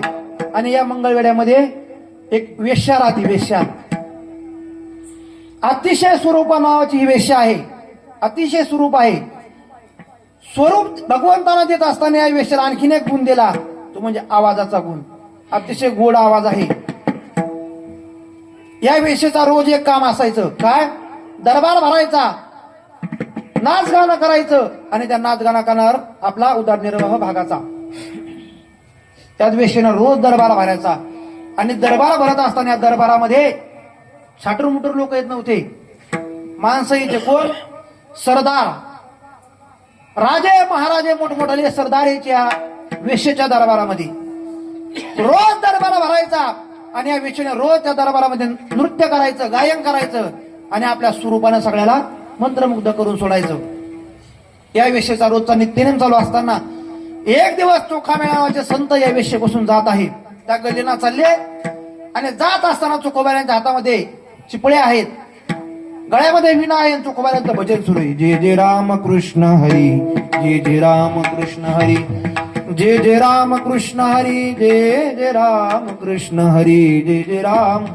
आणि या मंगळवेढ्यामध्ये एक वेश्या राहते. वेश्या अतिशय स्वरूपा नावाची ही वेश्या आहे. अतिशय स्वरूप आहे. स्वरूप भगवंतांना देत असताना या वेश्याला आणखीन एक गुण दिला, तो म्हणजे आवाजाचा गुण. अतिशय गोड आवाज आहे. या वेश्येचा रोज एक काम असायचं. काय? दरबार भरायचा, नाच गाणं करायचं आणि त्या नाच गाणं करणार आपला उदरनिर्वाह भागाचा. त्याच वेश्येनं रोज दरबार भरायचा आणि दरबार भरत असताना या दरबारामध्ये छाटूर मुटूर लोक येत नव्हते. माणसं यायचे. कोण? सरदार, राजे महाराजे मोठमोठाले सरदार यायचे या वेश्येच्या दरबारामध्ये. रोज दरबार भरायचा आणि या वेश्येने रोज त्या दरबारामध्ये नृत्य करायचं, गायन करायचं आणि आपल्या स्वरूपानं सगळ्याला मंत्रमुग्ध करून सोडायचं. या वेश्येचा रोजचा नित्यनेम चालू असताना एक दिवस चोखामेळा नावाचे संत या वेश्येपासून जात आहे. त्या गल्लीना चालले आणि जात असताना चोखोबाऱ्यांच्या हातामध्ये चिपळे आहेत, गळ्यामध्ये विणा आहे आणि चोखोबाऱ्यांचं भजन सुरू आहे. जय जय राम कृष्ण हरी, जय जय राम कृष्ण हरी, जय जय राम कृष्ण हरी, जय जय राम कृष्ण हरी, जय जय राम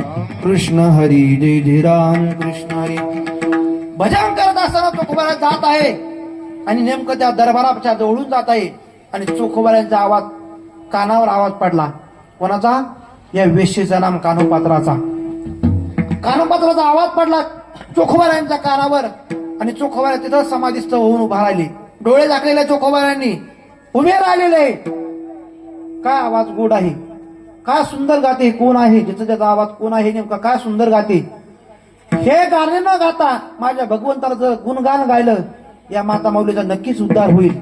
कृष्ण हरी, जय जय राम कृष्ण हरी. भजन करत असताना चोखोबाऱ्या जात आहे आणि नेमकं त्या दरबाराच्या जवळून जात आहे आणि चोखोबाऱ्यांचा आवाज कानावर आवाज पडला. कोणाचा? या वेश्येचं नाम कानोपात्राचा. कानोपात्राचा आवाज पडला चोखोबाऱ्यांच्या कानावर आणि चोखोबाऱ्या तिथं समाधीस्थ होऊन उभा राहिले. डोळे झाकलेल्या चोखोबाऱ्यांनी उभे राहिलेले. काय आवाज गोड आहे, काय सुंदर गाते. कोण आहे? ज्याचा त्याचा आवाज कोण आहे नेमका? काय सुंदर गाते. हे गाणे न गाता माझ्या भगवंताला जर गुणगान गायलं या माता माऊलीचा नक्कीच उद्धार होईल.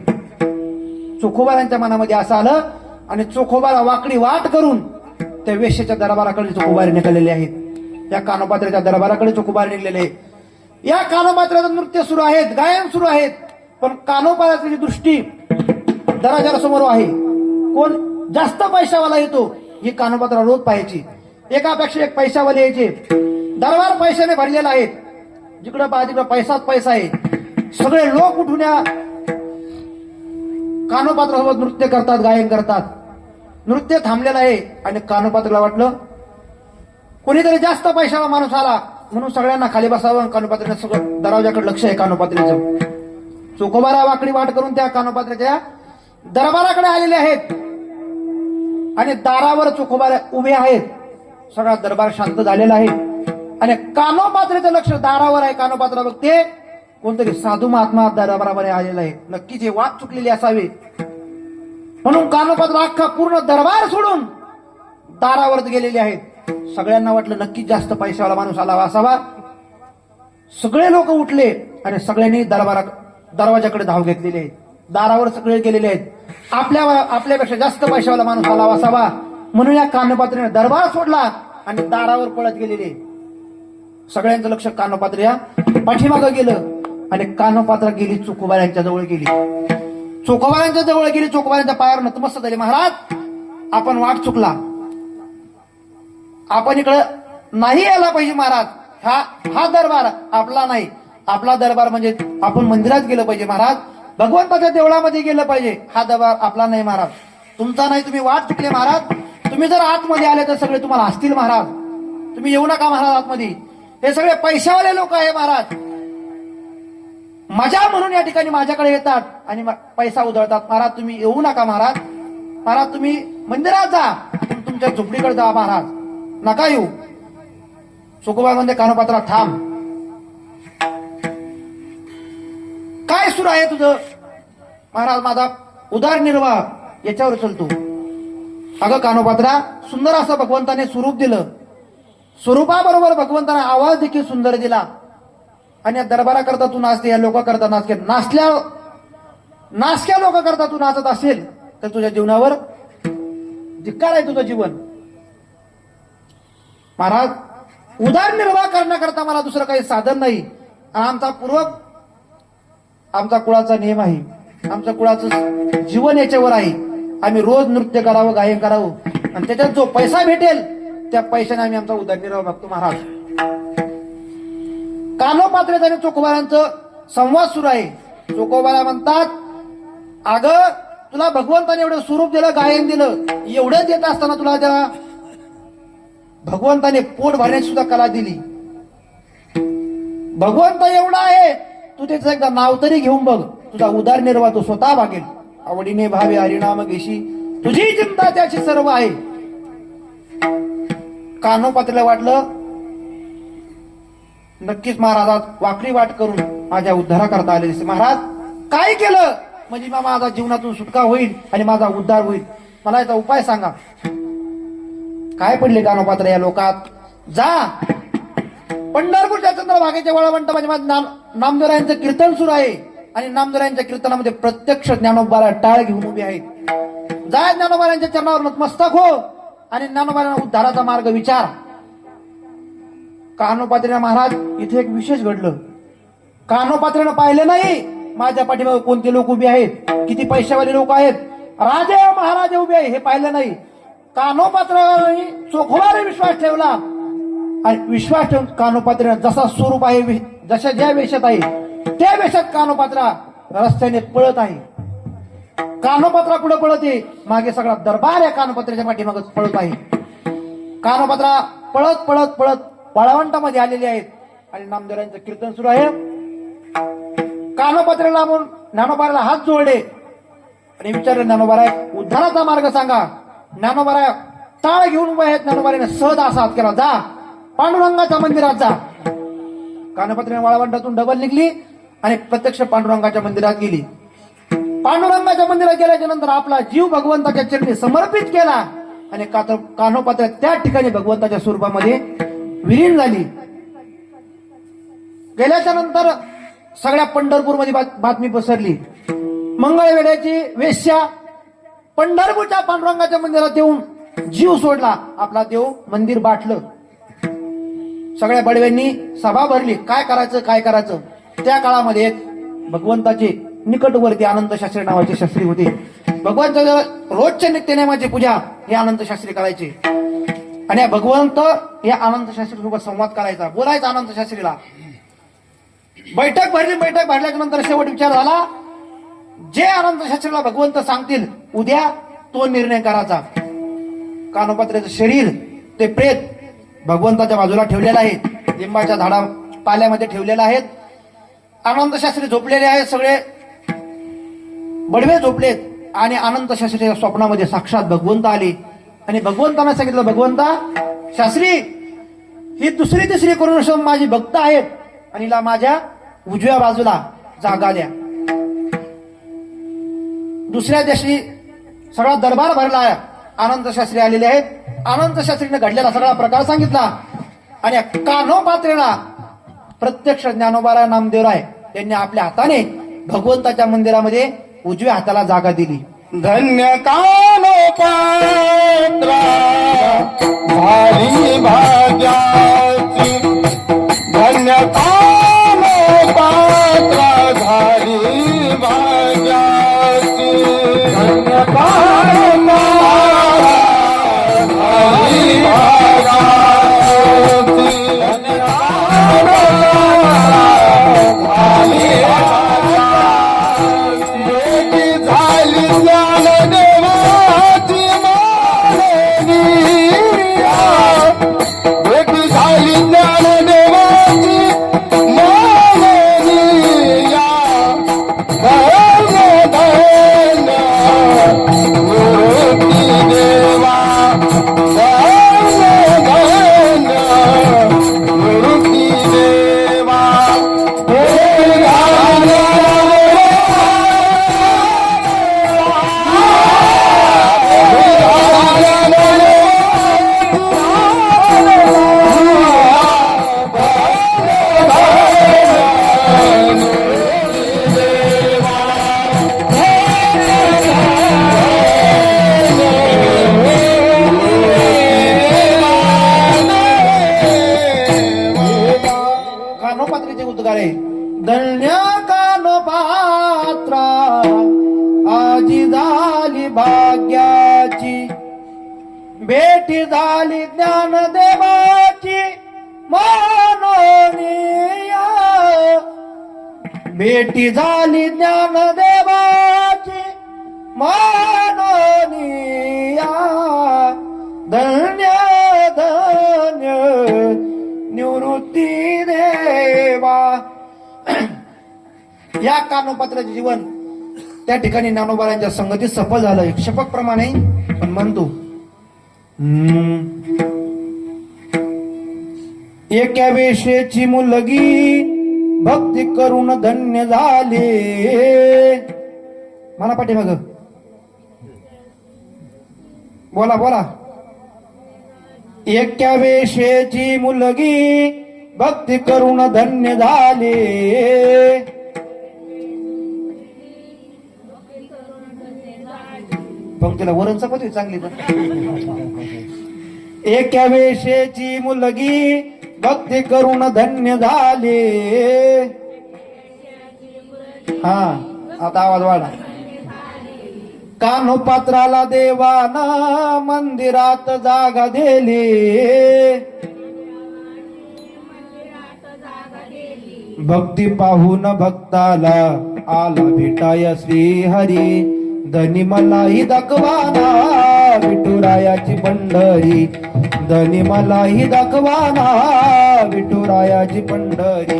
चोखोबाऱ्यांच्या मनामध्ये असं आलं आणि चोखोबारा वाकडी वाट करून त्या वेश्येच्या दरबाराकडे चोखोबारे निघालेले आहेत. या कानोपात्र्याच्या दरबाराकडे चोखोबारे निघलेले. या कानोपात्र्याचं नृत्य सुरू आहेत, गायन सुरू आहेत. पण कानोपात्र्याची दृष्टी दराजाला समोर आहे. कोण जास्त पैशावाला येतो ही कानोपात्रा रोज पाहायची. एकापेक्षा एक पैशावाले यायचे. दरबार पैशाने भरलेला आहे. जिकडं पहा तिकडं पैसाच पैसा आहे. सगळे लोक उठून या कानोपात्रासोबत नृत्य करतात, गायन करतात. नृत्य थांबलेलं आहे आणि कानोपात्राला वाटलं कोणीतरी जास्त पैशाला माणूस आला म्हणून सगळ्यांना खाली बसावं. कानोपात्र्याने सगळं दरवाजाकडे लक्ष आहे कानोपात्र्याचं. चोखोबारा वाकडी वाट करून त्या कानोपात्र्याच्या दरबाराकडे आलेले आहेत आणि दारावर चोखोबारा उभे आहेत. सगळा दरबार शांत झालेला आहे आणि कानोपात्र्याचं लक्ष दारावर आहे. कानोपात्रा बघते कोणतरी साधू महात्मा दरबारावर आलेला आहे. नक्कीच हे वाट चुकलेली असावी म्हणून कानोपात्र अख्खा पूर्ण दरबार सोडून दारावर गेलेले आहेत. सगळ्यांना वाटलं नक्कीच जास्त पैशावाला माणूस आला असावा. सगळे लोक उठले आणि सगळ्यांनी दरवाजाकडे धाव घेतलेली आहे. दारावर सगळे गेलेले आहेत. आपल्यापेक्षा जास्त पैशावाला माणूस आला असावा म्हणून या कानोपात्रेने दरबार सोडला आणि दारावर पळत गेलेले. सगळ्यांचं लक्ष कानोपात्र्या पाठीमागं गेलं आणि कानोपात्रा गेली चोखोबाऱ्यांच्या जवळ गेली. चोखोबाऱ्यांच्या जवळ गेली. चोखोबाऱ्यांच्या पायावर नतमस्तक झाले. महाराज आपण वाट चुकला. आपण इकडं नाही यायला पाहिजे महाराज. हा दरबार आपला नाही. आपला दरबार म्हणजे आपण मंदिरात गेलं पाहिजे महाराज. भगवंताच्या देवळामध्ये गेलं पाहिजे. हा दरबार आपला नाही महाराज. तुमचा नाही, तुम्ही वाट चुकले महाराज. तुम्ही जर आतमध्ये आले तर सगळे तुम्हाला हसतील महाराज. तुम्ही येऊ नका महाराज आतमध्ये. हे सगळे पैशावाले लोक आहे महाराज. मजा म्हणून या ठिकाणी माझ्याकडे येतात आणि पैसा उधळतात. महाराज तुम्ही येऊ नका महाराज. महाराज तुम्ही मंदिरात जा, तुमच्या झोपडीकडे जा महाराज, नका येऊ. सुखोबा म्हणजे कानोपात्रा थांब, काय सुरू आहे तुझं? महाराज माझा उदरनिर्वाह याच्यावर चलतो. अगं कानोपात्रा, सुंदर असं भगवंताने स्वरूप दिलं. स्वरूपाबरोबर भगवंताने आवाज देखील सुंदर दिला. आणि या दरबारा करता तू नाचते, या लोक करता नाचते, नाचक्या लोक करता तू नाचत असेल तर तुझ्या जीवनावर धिक्कार आहे तुझं जीवन. महाराज उदरनिर्वाह करण्याकरता मला दुसरं काही साधन नाही. आमचा कुळाचा नियम आहे, आमच्या कुळाचं जीवन याच्यावर आहे. आम्ही रोज नृत्य करावं, गायन करावं आणि त्याच्यात जो पैसा भेटेल त्या पैशाने आम्ही आमचा उदरनिर्वाह बघतो. महाराज कानोपात्रेचा आणि चोखोबारांचं संवाद सुरू आहे. चोखोबारा म्हणतात, अगं तुला भगवंताने एवढं स्वरूप दिलं, गायन दिलं, एवढं देत असताना तुला त्या भगवंताने पोट भरण्याची सुद्धा कला दिली. भगवंत एवढा आहे, तू त्याचं एकदा नाव तरी घेऊन बघ, तुझा उदरनिर्वाह तू स्वतः भागेल. आवडीने भावे हरिनाम घेशी, तुझी चिंता त्याची सर्व आहे. कानोपात्रेला वाटलं नक्कीच महाराजात वाकडी वाट करून माझ्या उद्धारा करता आले. महाराज काय केलं म्हणजे माझा जीवनातून सुटका होईल आणि माझा उद्धार होईल, मला याचा उपाय सांगा. काय पडले कानोपात्र या लोकात? जा पंढरपूरच्या चंद्रभागेच्या वळवंटामध्ये नामदेवरायांचं कीर्तन सुरू आहे आणि नामदेवरायांच्या कीर्तनामध्ये प्रत्यक्ष ज्ञानोबाला टाळ घेऊन उभे आहेत. जा ज्ञानोबारायांच्या चरणावर नतमस्तक हो आणि ज्ञानोबारांना उद्धाराचा मार्ग विचार. कानोपात्रेला महाराज इथे एक विशेष घडलं. कानोपात्रेनं पाहिलं नाही माझ्या पाठीमागे कोणते लोक उभे आहेत, किती पैशावाले लोक आहेत, राजे महाराजे उभे आहे, हे पाहिलं नाही. कानोपात्राने चोखोबाने विश्वास ठेवला आणि विश्वास ठेवून कानोपात्रेनं जसा स्वरूप आहे, जशा ज्या वेशात आहे त्या वेशात कानोपात्रा रस्त्याने पळत आहे. कानोपात्रा पुढे पळते, मागे सगळा दरबार या कानोपात्रेच्या पाठीमागे पळत आहे. कानोपात्रा पळत पळत पळत वाळवंटामध्ये आलेले आहेत आणि नामदेवरायांचं कीर्तन सुरू आहे. कानोपात्रेला म्हणून ज्ञानोबाराला हात जोडले आणि विचारले, ज्ञानोबारा उद्धाराचा मार्ग सांगा. ज्ञानोबारा टाळ घेऊन उभे आहेत. ज्ञानोबाराने सहज असा हात केला, जा पांडुरंगाच्या मंदिरात जा. कानोपात्रेने वाळवंटातून डबल निघली आणि प्रत्यक्ष पांडुरंगाच्या मंदिरात गेली. पांडुरंगाच्या मंदिरात गेल्याच्या नंतर आपला जीव भगवंताच्या चरणी समर्पित केला आणि कानोपात्रा त्या ठिकाणी भगवंताच्या स्वरूपामध्ये विलीन झाली. गेल्याच्या नंतर सगळ्या पंढरपूरमध्ये बातमी पसरली. मंगळवेढ्याची वेश्या पंढरपूरच्या पांडुरंगाच्या मंदिरात येऊन जीव सोडला. आपला देव मंदिर बाटलं. सगळ्या बडव्यांनी सभा भरली, काय करायचं काय करायचं. त्या काळामध्ये एक भगवंताचे निकटवर्ती अनंत शास्त्री नावाचे शास्त्री होते. भगवंताच्या रोजच्या नित्यनेमाची पूजा हे अनंत शास्त्री करायचे आणि भगवंत या अनंत शास्त्री सोबत संवाद करायचा, बोलायचा अनंत शास्त्रीला. बैठक भरल्याच्या नंतर शेवट विचार झाला, जे अनंत शास्त्रीला भगवंत सांगतील उद्या तो निर्णय करायचा. कानोपात्रेचं शरीर ते प्रेत भगवंताच्या बाजूला ठेवलेलं आहे, लिंबाच्या झाडा पाल्यामध्ये ठेवलेलं आहेत. अनंत शास्त्री झोपलेले आहेत, सगळे बडवे झोपलेत आणि अनंत शास्त्रीच्या स्वप्नामध्ये साक्षात भगवंत आले आणि भगवंतांना सांगितलं, भगवंता शास्त्री ही दुसरी तिसरी करून माझी भक्त आहेत आणि हिला माझ्या उजव्या बाजूला जागा द्या. दुसऱ्या दिवशी सगळा दरबार भरला आहे, अनंत शास्त्री आलेले आहेत. अनंत शास्त्रीने घडलेला सगळा प्रकार सांगितला आणि कानोपात्रेला प्रत्यक्ष ज्ञानोबाराय नामदेवराय यांनी आपल्या हाताने भगवंताच्या मंदिरामध्ये उजव्या हाताला जागा दिली. धन्य कानोपात्रा भारी भाग्याची, धन्य कानोपात्रा भारी भाग्याची, धन्य कानोपात्रा भारी भाग्याची, धन्य कानोपात्रा भारी भाग्याची. झाली ज्ञानदेवा उद्गार आहे. धन्य कानपात्रा आजी झाली भाग्याची, भेटी झाली ज्ञानदेवाची मनोनिया, भेटी झाली ज्ञानदेवाची मनोनिया. धन्य धन्य निवृत्ती देवा. या कानोपात्राचे जीवन त्या ठिकाणी ज्ञानोबारांच्या संगतीत सफल झालं. एक शपथ प्रमाणे पण म्हणतो, एका वेशेची मुलगी भक्ती करून धन्य झाले. मला पाठीमाग बोला बोला. एका वेशेची मुलगी भक्ती करून धन्य झाले. पंक्तीला वरण चपाती चांगली. एका वेशेची मुलगी भक्ती करून धन्य झाले. हा आता आवाज वाढा. कानोपात्राला देवाना मंदिरात जागा दिली. भक्ती पाहून भक्ताला आला भेटाया श्रीहरी. धनी मलाही दाखवाना विठुरायाची पंढरी. धनी मलाही दाखवाना विठुरायाची पंढरी.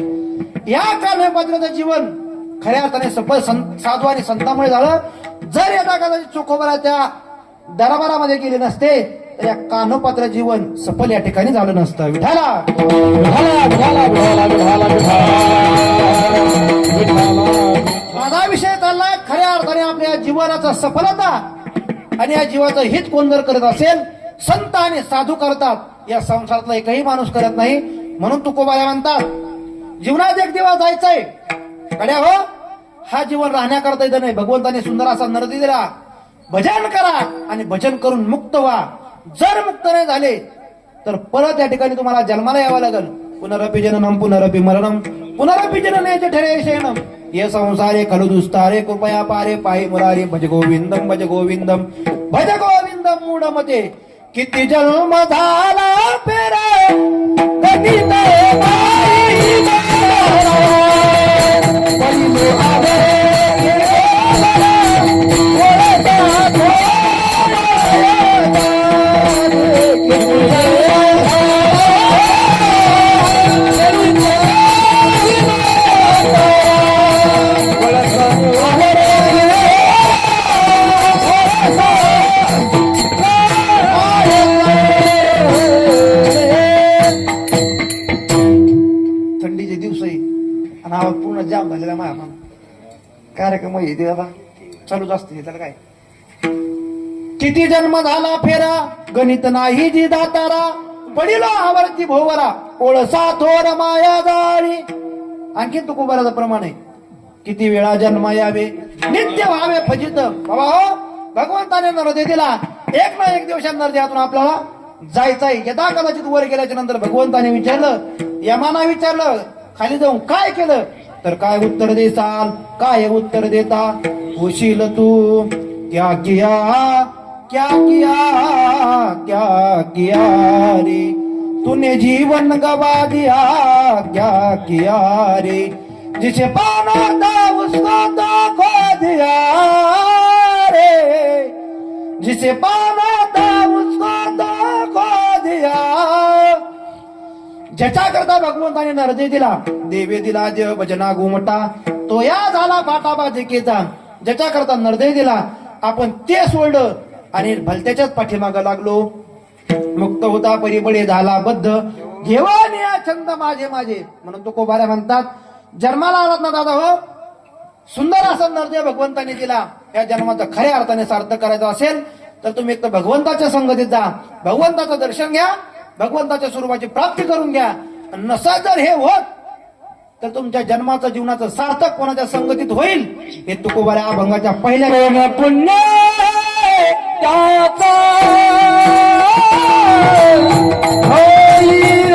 या कानोपात्राचं जीवन खऱ्या अर्थाने सफल साधू आणि संतांमुळे झालं. जर यदा कदाचित चोखोबाराच्या दरबारामध्ये गेले नसते तर या कानोपात्र जीवन सफल या ठिकाणी झालं नसतं. विठाला विठाला विठाला विठाला विठाला विठाला. माझा विषय चाललाय खऱ्या अर्थाने आपल्या जीवनाचा सफलता आणि या जीवाचं हित कोण जर करत असेल, संत आणि साधू करतात. या संसारातला एकही माणूस करत नाही. म्हणून तुकोबाया म्हणतात, जीवनात एक दिवस जायचंय कड्या हो. हा जीवन राहण्याकरता इथं नाही. भगवंताने सुंदर असा नरदी दिला. भजन करा आणि भजन करून मुक्त व्हा. जर मुक्त नाही झाले तर परत या ठिकाणी तुम्हाला जन्माला यावं लागेल. पुनरपि जननम पुनरपि मरणम पुनरपि जननेचे ठरे शयनम. ये संसारे खलु दुस्तारे कृपया पारे पाहि मुरारी. भज गोविंदम भज गोविंदम भज गोविंदम मूढमते. किती जन्म झाला फेरा कधी थंडीचे दिवस आहे आणि आवाज पूर्ण जाम झालेला माझा कार्यक्रम येते आता चालूच असते. त्याला काय किती जन्म झाला फेरा गणित नाही जी दातारा. पडिलो आवरती भोवरा ओळसा थोर माया जाळी. आणखीन तुकोबाराचं प्रमाण आहे, किती वेळा जन्म यावे नित्य व्हावे फजित. बाबा हो, भगवंताने नरदे दिला. एक ना एक दिवस नरदेहातून आपल्याला जायचंय. यदा कदाचित वर गेल्याच्या नंतर भगवंताने विचारलं, यमाना विचारलं खाली जाऊन काय केलं, तर काय उत्तर देसाल, काय उत्तर देता. होशील तू क्या किया क्या किया क्या किया रे. तूने जीवन गवा दिया क्या किया रे. जिसे पाना था उसको तो खो दिया रे. जिसे पाना था उसको तो खो दिया. ज्याच्या करता भगवंताने नरदे दिला, देवे दिला देव भजना घुमटा. तो या झाला बाटाबाजिकेचा. ज्याच्या करता नरदे दिला आपण ते सोडलं आणि भलत्याच्याच पाठीमागं लागलो. मुक्त होता परिबळे झाला बद्ध. घेऊन या छंद माझे माझे. म्हणून तो कोबाऱ्या म्हणतात, जन्माला आलात ना दादा हो, सुंदर असा नरदेह भगवंताने दिला. या जन्माचा खऱ्या अर्थाने सार्थ करायचा असेल तर तुम्ही एक तर भगवंताच्या संगतीत जा, भगवंताचं दर्शन घ्या, भगवंताच्या स्वरूपाची प्राप्ती करून घ्या. नसा जर हे होत तर तुमच्या जन्माचं जीवनाचं सार्थक कोणाच्या संगतीत होईल. हे तुकोबाऱ्या अभंगाच्या पहिल्या पुण्य त्याचा होईल.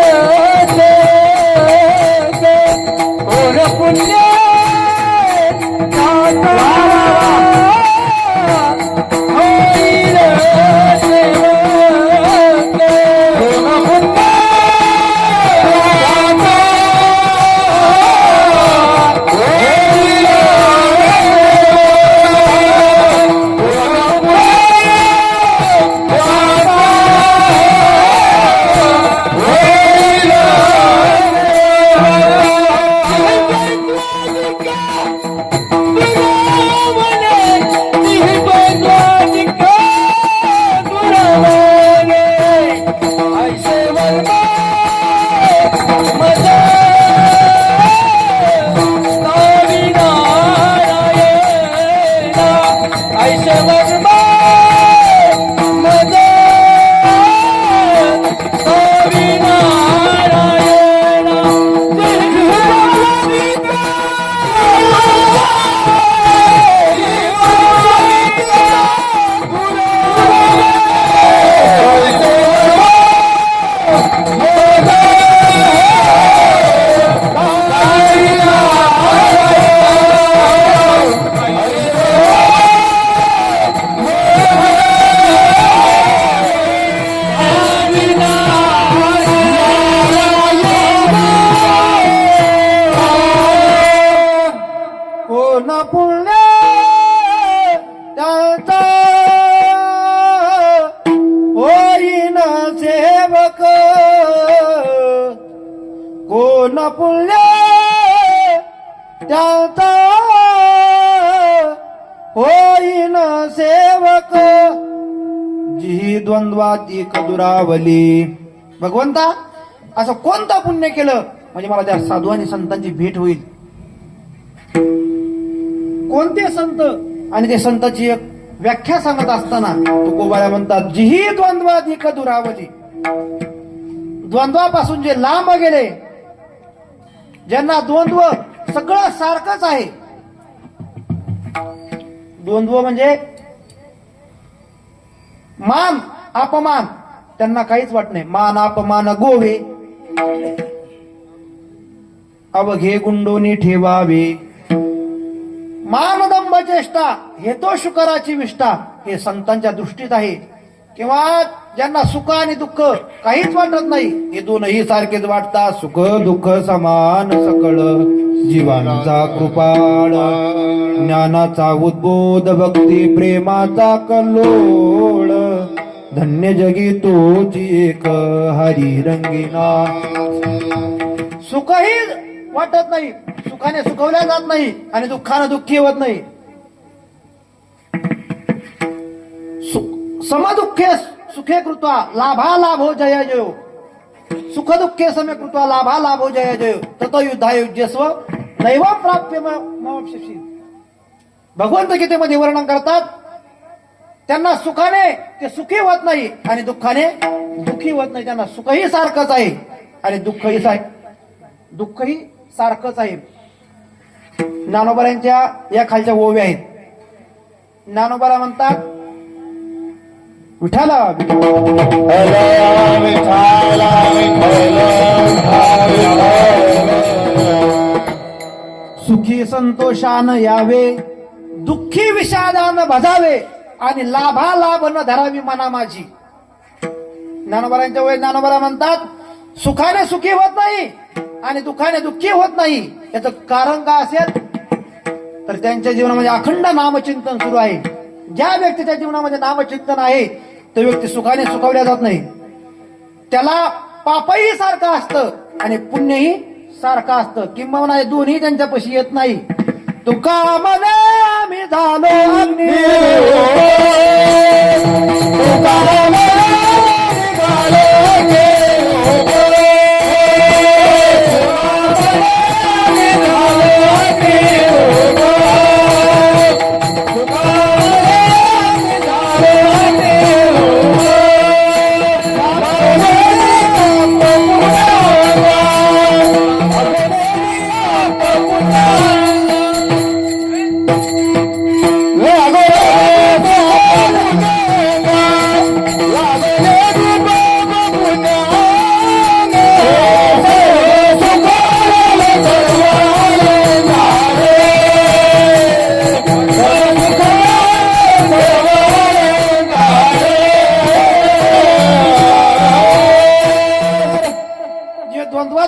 सेवक कोण पुण्य त्याचा होईन सेवक जी द्वंद्वात एक दुरावली. भगवंता असं कोणतं पुण्य केलं म्हणजे मला त्या साधू आणि संतांची भेट होईल. कोणते संत आणि ते संतांची एक व्याख्या सांगत असताना तुकोबाया म्हणतात जीही द्वंद्वात एक दुरावली. द्वंद्वापासून जे लांब गेले, ज्यांना द्वंद्व सगळं सारखंच आहे. द्वंद्व म्हणजे मान अपमान, त्यांना काहीच वाट नाही. मान अपमान गोवे अवघे गुंडोनी ठेवावे. मानदंभ चेष्टा हे तो शुकराची विष्ठा, हे संतांच्या दृष्टीत आहे. किंवा ज्यांना सुख आणि दुःख काहीच वाटत नाही, हे दोनही सारखेच वाटतात. सुख दुःख समान सकळ जीवांचा कृपाळ, ज्ञानाचा उद्बोध भक्ती प्रेमाचा कल्लोळ. धन्य जगी तोची एक हरी रंगीना. सुखही वाटत नाही, सुखाने सुखवल्या जात नाही आणि दुःखाने दुःखी होत नाही. समदुःखे सुखे कृत्वा लाभा लाभो जय जयो. सुख दुःखे समे कृत्वा लाभा लाभो जय जयो. ततो युद्धायुज्यस्व नैवं प्राप्य ममप्सिषि. भगवंत गीतेमध्ये वर्णन करतात, त्यांना सुखाने ते सुखी होत नाही आणि दुःखाने दुःखी होत नाही. त्यांना सुखही सारखंच आहे आणि दुःखही सारखंच आहे. ज्ञानोबारांच्या या खालच्या ओव्या आहेत. ज्ञानोबारा म्हणतात विठाला सुखी संतोषान यावे, दुःखी विषादान भजावे आणि लाभा लाभ न धरावी मना माझी. ज्ञानोबारांच्या वेळी ज्ञानोबारा म्हणतात सुखाने सुखी होत नाही आणि दुःखाने दुःखी होत नाही. याचं कारण काय असेल तर त्यांच्या जीवनामध्ये अखंड नामचिंतन सुरू आहे. ज्या व्यक्तीच्या जीवनामध्ये नामचिंतन आहे तो व्यक्ती सुखाने सुखवल्या जात नाही. त्याला पापही सारखं असतं आणि पुण्यही सारखं असतं, किंबहुना हे दोन्ही त्यांच्यापाशी येत नाही. तुका म्हणे आम्ही झालो अग्नी, तुका म्हणे आम्ही झालो अग्नी.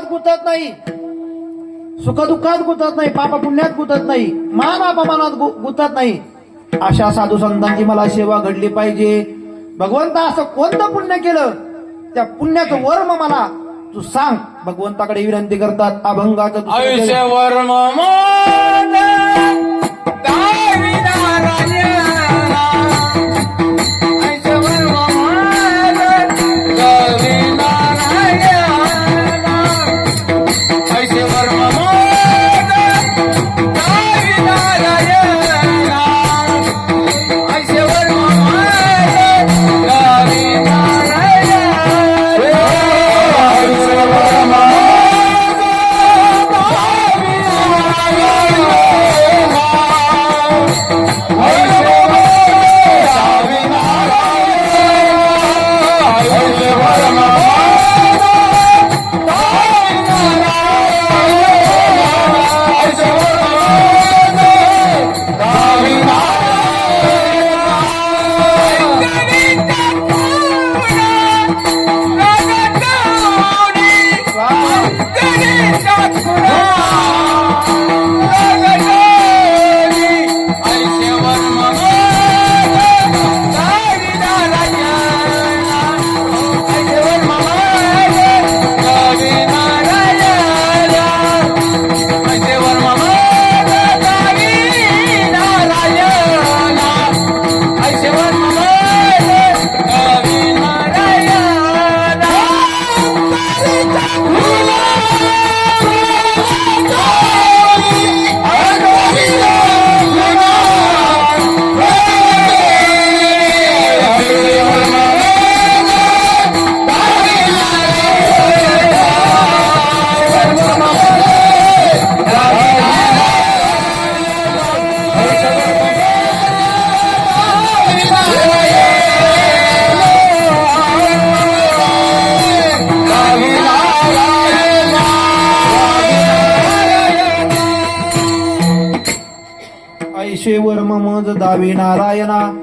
गुंतत नाही, सुखदुःखात गुंतत नाही, पाप पुण्यात गुंतत नाही, मान अपमानात गुंतत नाही, अशा साधू संतांची मला सेवा घडली पाहिजे. भगवंता असं कोणतं पुण्य केलं, त्या पुण्याचं वर्म मला तू सांग. भगवंताकडे विनंती करतात. अभंगाचं आयुष्य वर्म शेवर ममज दावी नारायणा